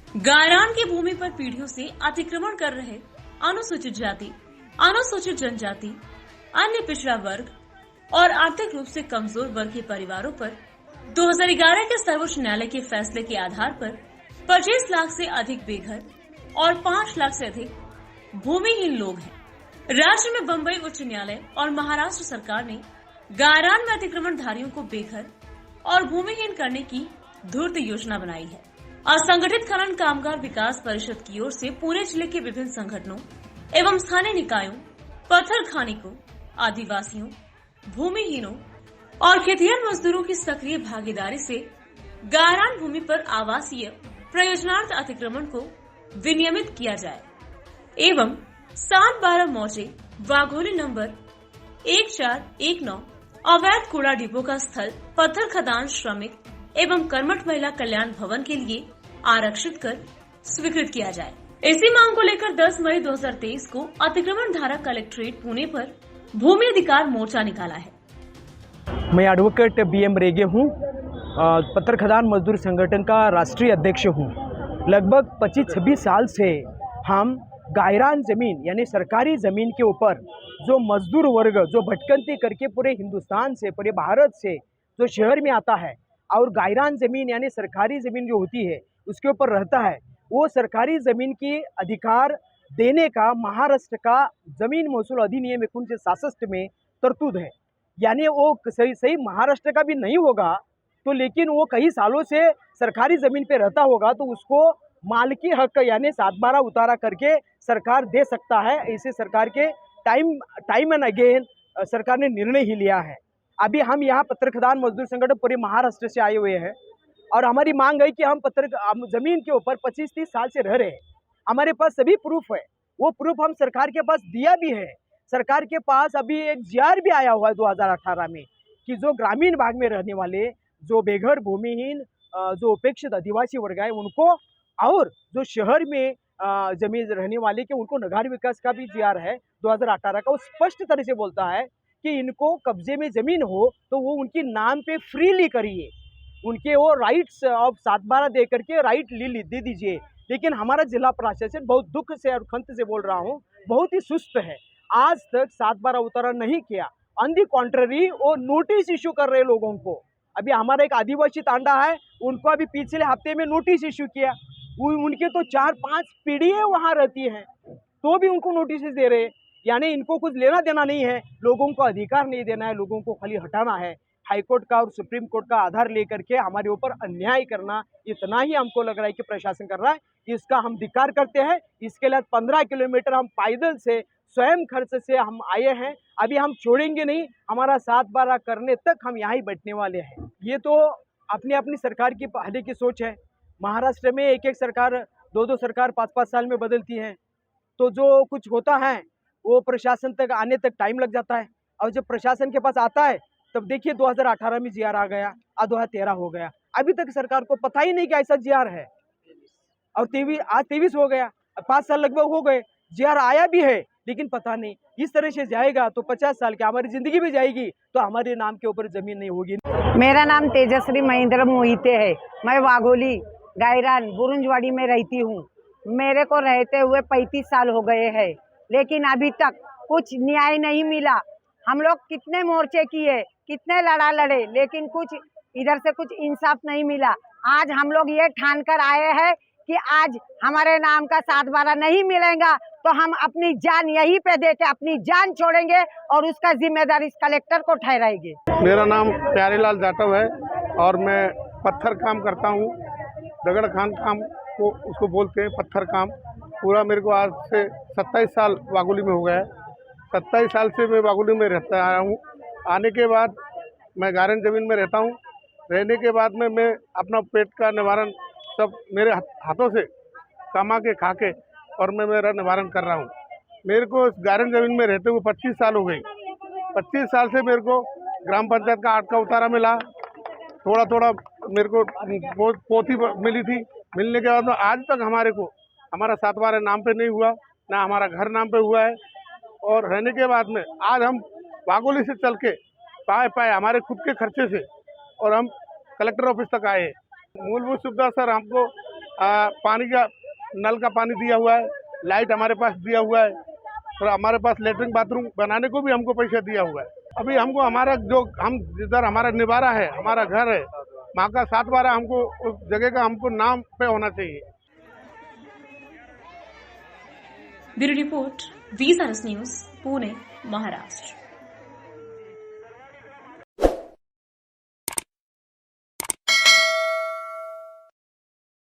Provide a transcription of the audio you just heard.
गायरान की भूमि पर पीढ़ियों से अतिक्रमण कर रहे अनुसूचित जाति, अनुसूचित जनजाति, अन्य पिछड़ा वर्ग और आर्थिक रूप से कमजोर वर्ग के परिवारों पर 2011 के सर्वोच्च न्यायालय के फैसले के आधार पर 25 लाख से अधिक बेघर और 5 लाख से अधिक भूमिहीन लोग हैं। राज्य में बंबई उच्च न्यायालय और महाराष्ट्र सरकार ने गायरान में अतिक्रमणधारियों को बेघर और भूमिहीन करने की धूर्त योजना बनाई है। असंगठित खनन कामगार विकास परिषद की ओर से पूरे जिले के विभिन्न संगठनों एवं स्थानीय निकायों, पत्थर खानिकों, आदिवासियों, भूमिहीनों और खेतिहर मजदूरों की सक्रिय भागीदारी से गायरान भूमि पर आवासीय प्रयोजनार्थ अतिक्रमण को विनियमित किया जाए एवं 7/12 मौजे वाघोली नंबर 1419 अवैध कूड़ा डिपो का स्थल पत्थर खदान श्रमिक एवं कर्मठ महिला कल्याण भवन के लिए आरक्षित कर स्वीकृत किया जाए। इसी मांग को लेकर 10 मई 2023 को अतिक्रमण धारा कलेक्ट्रेट पुणे पर भूमि अधिकार मोर्चा निकाला है। मैं एडवोकेट BM रेगे हूँ, पत्थर खदान मजदूर संगठन का राष्ट्रीय अध्यक्ष हूँ। लगभग 25-26 साल से हम गायरान जमीन यानी सरकारी ज़मीन के ऊपर जो मजदूर वर्ग जो भटकंती करके पूरे हिंदुस्तान से, पूरे भारत से जो शहर में आता है और गायरान ज़मीन यानी सरकारी ज़मीन जो होती है उसके ऊपर रहता है, वो सरकारी ज़मीन की अधिकार देने का महाराष्ट्र का ज़मीन महसूल अधिनियम 1966 में तरतूद है। यानी वो सही महाराष्ट्र का भी नहीं होगा तो लेकिन वो कई सालों से सरकारी ज़मीन पे रहता होगा तो उसको मालिकी हक यानी 7/12 उतारा करके सरकार दे सकता है। ऐसे सरकार के टाइम एंड अगेन सरकार ने निर्णय ही लिया है। अभी हम यहाँ पत्थर खदान मजदूर संगठन पूरे महाराष्ट्र से आए हुए हैं और हमारी मांग है कि हम ज़मीन के ऊपर 25-30 साल से रह रहे हैं। हमारे पास सभी प्रूफ है, वो प्रूफ हम सरकार के पास दिया भी है। सरकार के पास अभी एक GR भी आया हुआ है 2018 में कि जो ग्रामीण भाग में रहने वाले जो बेघर भूमिहीन जो उपेक्षित आदिवासी वर्ग है उनको और जो शहर में जमीन रहने वाले के उनको नगर विकास का भी GR है 2018 का। वो स्पष्ट तरह से बोलता है कि इनको कब्जे में ज़मीन हो तो वो उनके नाम पे फ्रीली करिए, उनके वो राइट्स ऑफ 7/12 दे करके राइट दे दीजिए। लेकिन हमारा जिला प्रशासन बहुत दुख से और खंत से बोल रहा हूँ, बहुत ही सुस्त है। आज तक 7/12 उतारा नहीं किया। ऑन दी कॉन्ट्ररी वो नोटिस इशू कर रहे लोगों को। अभी हमारा एक आदिवासी तांडा है, उनको अभी पिछले हफ्ते में नोटिस इशू किया। उनके तो 4-5 पीढ़ियाँ वहाँ रहती हैं तो भी उनको नोटिस दे रहे। यानी इनको कुछ लेना देना नहीं है, लोगों को अधिकार नहीं देना है, लोगों को खाली हटाना है। हाईकोर्ट का और सुप्रीम कोर्ट का आधार लेकर के हमारे ऊपर अन्याय करना, इतना ही हमको लग रहा है कि प्रशासन कर रहा है। इसका हम धिक्कार करते हैं। इसके लिए 15 किलोमीटर हम पैदल से स्वयं खर्च से हम आए हैं। अभी हम छोड़ेंगे नहीं, हमारा 7/12 करने तक हम यहाँ ही बैठने वाले हैं। ये तो अपनी अपनी सरकार की पहले की सोच है। महाराष्ट्र में एक सरकार 2 सरकार 5-5 साल में बदलती है तो जो कुछ होता है वो प्रशासन तक आने तक टाइम लग जाता है और जब प्रशासन के पास आता है तब देखिए 2018 में GR आ गया, 2013 हो गया, अभी तक सरकार को पता ही नहीं कि ऐसा GR है। और 23 हो गया, 5 साल लगभग हो गए, GR आया भी है लेकिन पता नहीं। इस तरह से जाएगा तो 50 साल की हमारी जिंदगी भी जाएगी तो हमारे नाम के ऊपर जमीन नहीं होगी। मेरा नाम तेजश्री महेंद्र मोहिते है। मैं वाघोली गायरान बुरुंजवाड़ी में रहती हूँ। मेरे को रहते हुए 35 साल हो गए हैं लेकिन अभी तक कुछ न्याय नहीं मिला। हम लोग कितने मोर्चे किए, कितने लड़े लेकिन कुछ इधर से कुछ इंसाफ नहीं मिला। आज हम लोग ये ठान कर आए हैं कि आज हमारे नाम का 7/12 नहीं मिलेगा तो हम अपनी जान यहीं पे दे के अपनी जान छोड़ेंगे और उसका जिम्मेदार इस कलेक्टर को ठहराएंगे। मेरा नाम प्यारेलाल जाटव है और मैं पत्थर काम करता हूँ। दगड़ खान काम को उसको बोलते हैं, पत्थर काम। पूरा मेरे को आज से 27 साल वाघोली में हो गया है। 27 साल से मैं वाघोली में रहता आया हूँ। आने के बाद मैं गायरान ज़मीन में रहता हूँ। रहने के बाद में मैं अपना पेट का निवारण सब मेरे हाथों से कमा के खा के और मैं मेरा निवारण कर रहा हूँ। मेरे को गायरान ज़मीन में रहते हुए 25 साल हो गई। 25 साल से मेरे को ग्राम पंचायत का 8 का उतारा मिला, थोड़ा मेरे को पोथी मिली थी। मिलने के बाद में आज तक हमारा 7/12 नाम पे नहीं हुआ, ना हमारा घर नाम पे हुआ है। और रहने के बाद में आज हम वाघोली से चल के पाए हमारे खुद के खर्चे से और हम कलेक्टर ऑफिस तक आए। मूलभूत सुविधा सर हमको पानी का नल का पानी दिया हुआ है, लाइट हमारे पास दिया हुआ है और हमारे पास लेटरिन बाथरूम बनाने को भी हमको पैसा दिया हुआ है। अभी हमको हमारा जो हम जिधर हमारा निवारा है, हमारा घर है, वहाँ का 7/12 हमको उस जगह का हमको नाम पे होना चाहिए। Bureau report, VSRS news, Pune, Maharashtra.